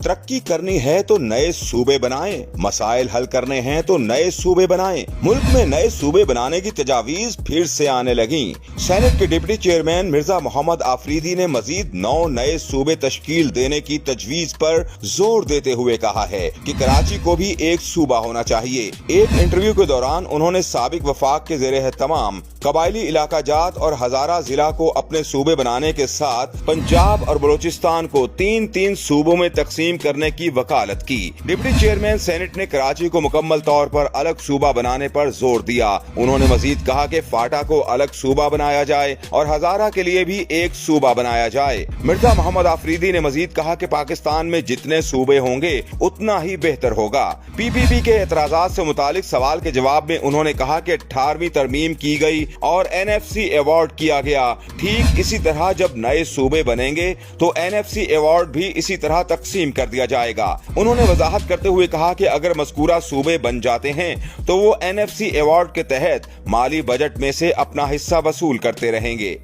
तरक्की करनी है तो नए सूबे बनाएं, मसाइल हल करने हैं तो नए सूबे बनाएं। मुल्क में नए सूबे बनाने की तजावीज फिर से आने लगी। सेनेट के डिप्टी चेयरमैन मिर्जा मोहम्मद आफरीदी ने मजीद 9 नए सूबे तश्कील देने की तजवीज पर जोर देते हुए कहा है कि कराची को भी एक सूबा होना चाहिए। एक इंटरव्यू के दौरान उन्होंने साबिक वफाक के ज़ेरे तमाम कबायली इलाका जात और हजारा जिला को अपने सूबे बनाने के साथ पंजाब और बलूचिस्तान को 3-3 सूबों में तकसीम करने की वकालत की। डिप्टी चेयरमैन सेनेट ने कराची को मुकम्मल तौर पर अलग सूबा बनाने पर जोर दिया। उन्होंने मजीद कहा कि फाटा को अलग सूबा बनाया जाए और हजारा के लिए भी एक सूबा बनाया जाए। मिर्जा मोहम्मद आफरीदी ने मजीद कहा कि पाकिस्तान में जितने सूबे होंगे उतना ही बेहतर होगा। PPP के एतराजात से मुतालिक सवाल के जवाब में उन्होंने कहा कि 18वीं तरमीम की गई और NFC अवार्ड किया गया। ठीक इसी तरह जब नए सूबे बनेंगे तो NFC अवार्ड भी इसी तरह तकसीम कर दिया जाएगा। उन्होंने वजाहत करते हुए कहा कि अगर मज़कूरा सूबे बन जाते हैं तो वो NFC अवार्ड के तहत माली बजट में से अपना हिस्सा वसूल करते रहेंगे।